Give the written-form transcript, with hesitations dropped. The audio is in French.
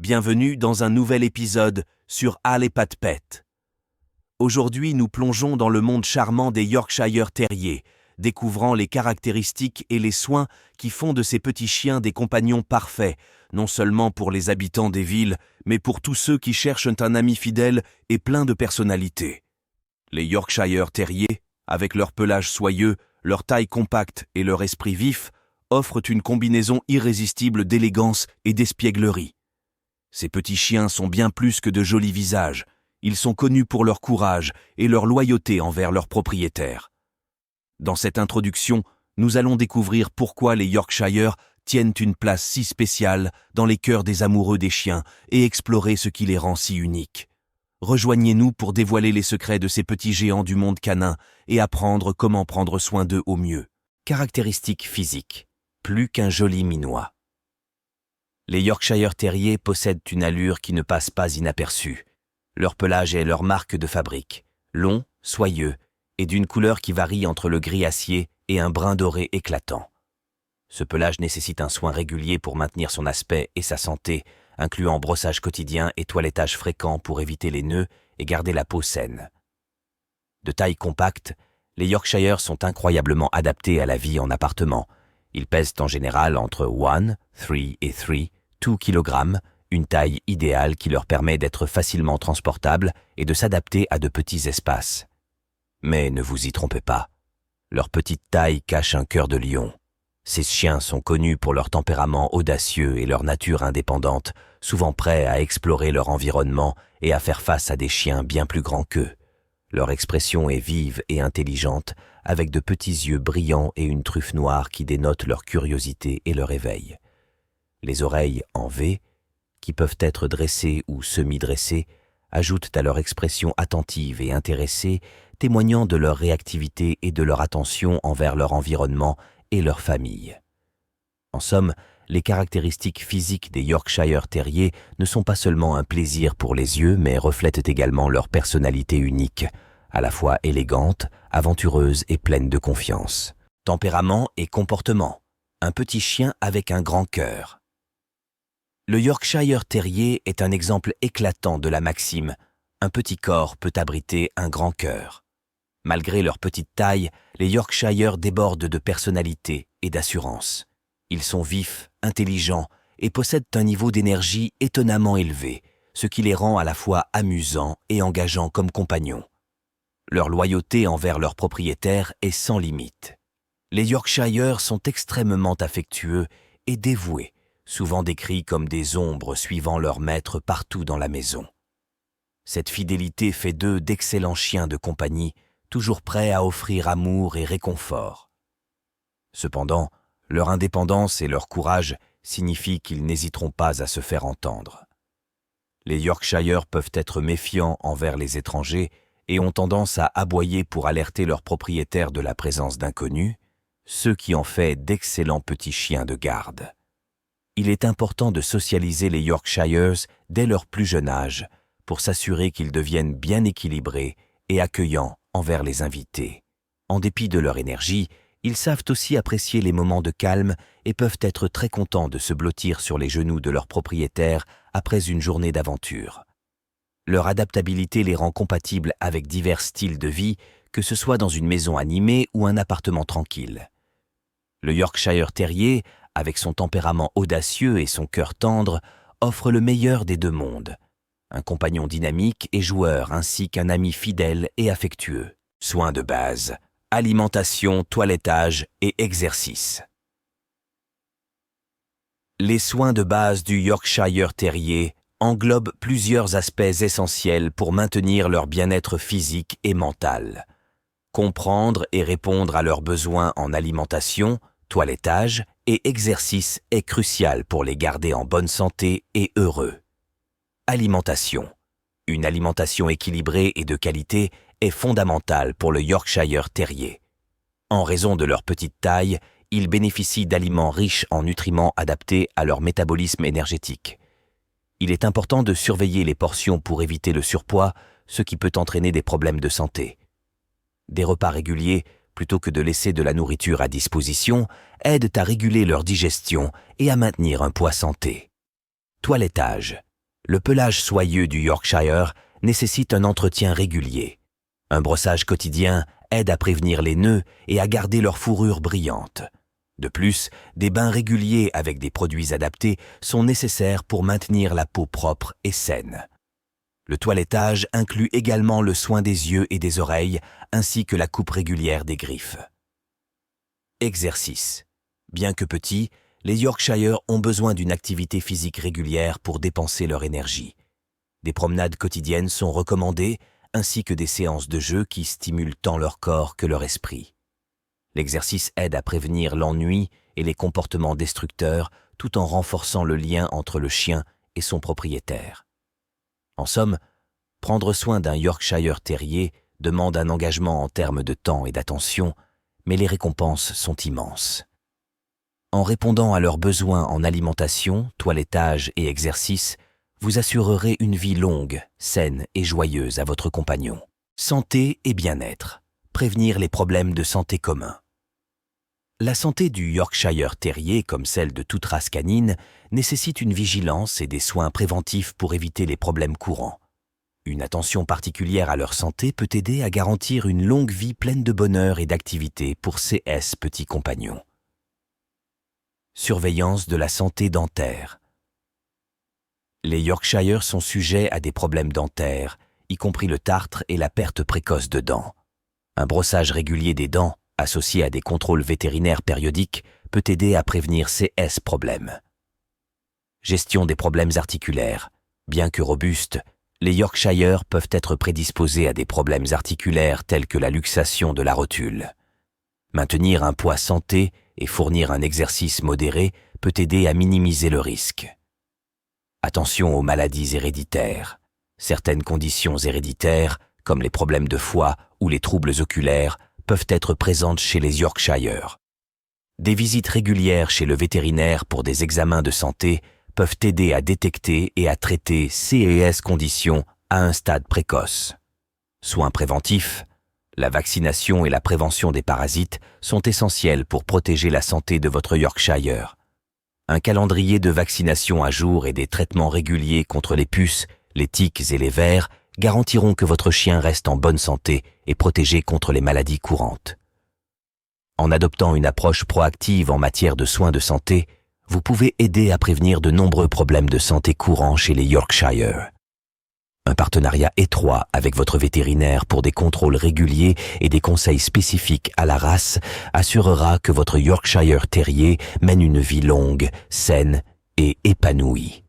Bienvenue dans un nouvel épisode sur Al et Pat Pet. Aujourd'hui, nous plongeons dans le monde charmant des Yorkshire Terriers, découvrant les caractéristiques et les soins qui font de ces petits chiens des compagnons parfaits, non seulement pour les habitants des villes, mais pour tous ceux qui cherchent un ami fidèle et plein de personnalité. Les Yorkshire Terriers, avec leur pelage soyeux, leur taille compacte et leur esprit vif, offrent une combinaison irrésistible d'élégance et d'espièglerie. Ces petits chiens sont bien plus que de jolis visages. Ils sont connus pour leur courage et leur loyauté envers leurs propriétaires. Dans cette introduction, nous allons découvrir pourquoi les Yorkshire tiennent une place si spéciale dans les cœurs des amoureux des chiens et explorer ce qui les rend si uniques. Rejoignez-nous pour dévoiler les secrets de ces petits géants du monde canin et apprendre comment prendre soin d'eux au mieux. Caractéristiques physiques. Plus qu'un joli minois. Les Yorkshire Terriers possèdent une allure qui ne passe pas inaperçue. Leur pelage est leur marque de fabrique, long, soyeux et d'une couleur qui varie entre le gris acier et un brun doré éclatant. Ce pelage nécessite un soin régulier pour maintenir son aspect et sa santé, incluant brossage quotidien et toilettage fréquent pour éviter les nœuds et garder la peau saine. De taille compacte, les Yorkshire sont incroyablement adaptés à la vie en appartement. Ils pèsent en général entre 1, 3 et 2 kg, une taille idéale qui leur permet d'être facilement transportables et de s'adapter à de petits espaces. Mais ne vous y trompez pas, leur petite taille cache un cœur de lion. Ces chiens sont connus pour leur tempérament audacieux et leur nature indépendante, souvent prêts à explorer leur environnement et à faire face à des chiens bien plus grands qu'eux. Leur expression est vive et intelligente, avec de petits yeux brillants et une truffe noire qui dénotent leur curiosité et leur éveil. Les oreilles en V, qui peuvent être dressées ou semi-dressées, ajoutent à leur expression attentive et intéressée, témoignant de leur réactivité et de leur attention envers leur environnement et leur famille. En somme, les caractéristiques physiques des Yorkshire Terriers ne sont pas seulement un plaisir pour les yeux, mais reflètent également leur personnalité unique, à la fois élégante, aventureuse et pleine de confiance. Tempérament et comportement. Un petit chien avec un grand cœur. Le Yorkshire Terrier est un exemple éclatant de la maxime « Un petit corps peut abriter un grand cœur ». Malgré leur petite taille, les Yorkshire débordent de personnalité et d'assurance. Ils sont vifs, intelligents et possèdent un niveau d'énergie étonnamment élevé, ce qui les rend à la fois amusants et engageants comme compagnons. Leur loyauté envers leurs propriétaires est sans limite. Les Yorkshire sont extrêmement affectueux et dévoués, souvent décrits comme des ombres suivant leur maître partout dans la maison. Cette fidélité fait d'eux d'excellents chiens de compagnie, toujours prêts à offrir amour et réconfort. Cependant, leur indépendance et leur courage signifient qu'ils n'hésiteront pas à se faire entendre. Les Yorkshire peuvent être méfiants envers les étrangers et ont tendance à aboyer pour alerter leurs propriétaires de la présence d'inconnus, ce qui en fait d'excellents petits chiens de garde. Il est important de socialiser les Yorkshires dès leur plus jeune âge pour s'assurer qu'ils deviennent bien équilibrés et accueillants envers les invités. En dépit de leur énergie, ils savent aussi apprécier les moments de calme et peuvent être très contents de se blottir sur les genoux de leur propriétaire après une journée d'aventure. Leur adaptabilité les rend compatibles avec divers styles de vie, que ce soit dans une maison animée ou un appartement tranquille. Le Yorkshire Terrier, avec son tempérament audacieux et son cœur tendre, offre le meilleur des deux mondes. Un compagnon dynamique et joueur ainsi qu'un ami fidèle et affectueux. Soins de base, alimentation, toilettage et exercice. Les soins de base du Yorkshire Terrier englobent plusieurs aspects essentiels pour maintenir leur bien-être physique et mental. Comprendre et répondre à leurs besoins en alimentation, toilettage et exercice est crucial pour les garder en bonne santé et heureux. Alimentation. Une alimentation équilibrée et de qualité est fondamentale pour le Yorkshire Terrier. En raison de leur petite taille, ils bénéficient d'aliments riches en nutriments adaptés à leur métabolisme énergétique. Il est important de surveiller les portions pour éviter le surpoids, ce qui peut entraîner des problèmes de santé. Des repas réguliers, plutôt que de laisser de la nourriture à disposition, aident à réguler leur digestion et à maintenir un poids santé. Toilettage. Le pelage soyeux du Yorkshire nécessite un entretien régulier. Un brossage quotidien aide à prévenir les nœuds et à garder leur fourrure brillante. De plus, des bains réguliers avec des produits adaptés sont nécessaires pour maintenir la peau propre et saine. Le toilettage inclut également le soin des yeux et des oreilles, ainsi que la coupe régulière des griffes. Exercice. Bien que petits, les Yorkshire ont besoin d'une activité physique régulière pour dépenser leur énergie. Des promenades quotidiennes sont recommandées, ainsi que des séances de jeu qui stimulent tant leur corps que leur esprit. L'exercice aide à prévenir l'ennui et les comportements destructeurs tout en renforçant le lien entre le chien et son propriétaire. En somme, prendre soin d'un Yorkshire Terrier demande un engagement en termes de temps et d'attention, mais les récompenses sont immenses. En répondant à leurs besoins en alimentation, toilettage et exercice, vous assurerez une vie longue, saine et joyeuse à votre compagnon. Santé et bien-être. Prévenir les problèmes de santé communs. La santé du Yorkshire Terrier, comme celle de toute race canine, nécessite une vigilance et des soins préventifs pour éviter les problèmes courants. Une attention particulière à leur santé peut aider à garantir une longue vie pleine de bonheur et d'activité pour ces petits compagnons. Surveillance de la santé dentaire. Les Yorkshire sont sujets à des problèmes dentaires, y compris le tartre et la perte précoce de dents. Un brossage régulier des dents, associé à des contrôles vétérinaires périodiques, peut aider à prévenir ces problèmes. Gestion des problèmes articulaires. Bien que robustes, les Yorkshire peuvent être prédisposés à des problèmes articulaires tels que la luxation de la rotule. Maintenir un poids santé et fournir un exercice modéré peut aider à minimiser le risque. Attention aux maladies héréditaires. Certaines conditions héréditaires, comme les problèmes de foie ou les troubles oculaires, peuvent être présentes chez les Yorkshire. Des visites régulières chez le vétérinaire pour des examens de santé peuvent aider à détecter et à traiter ces conditions à un stade précoce. Soins préventifs. La vaccination et la prévention des parasites sont essentiels pour protéger la santé de votre Yorkshire. Un calendrier de vaccination à jour et des traitements réguliers contre les puces, les tiques et les vers garantiront que votre chien reste en bonne santé et protégé contre les maladies courantes. En adoptant une approche proactive en matière de soins de santé, vous pouvez aider à prévenir de nombreux problèmes de santé courants chez les Yorkshire. Un partenariat étroit avec votre vétérinaire pour des contrôles réguliers et des conseils spécifiques à la race assurera que votre Yorkshire Terrier mène une vie longue, saine et épanouie.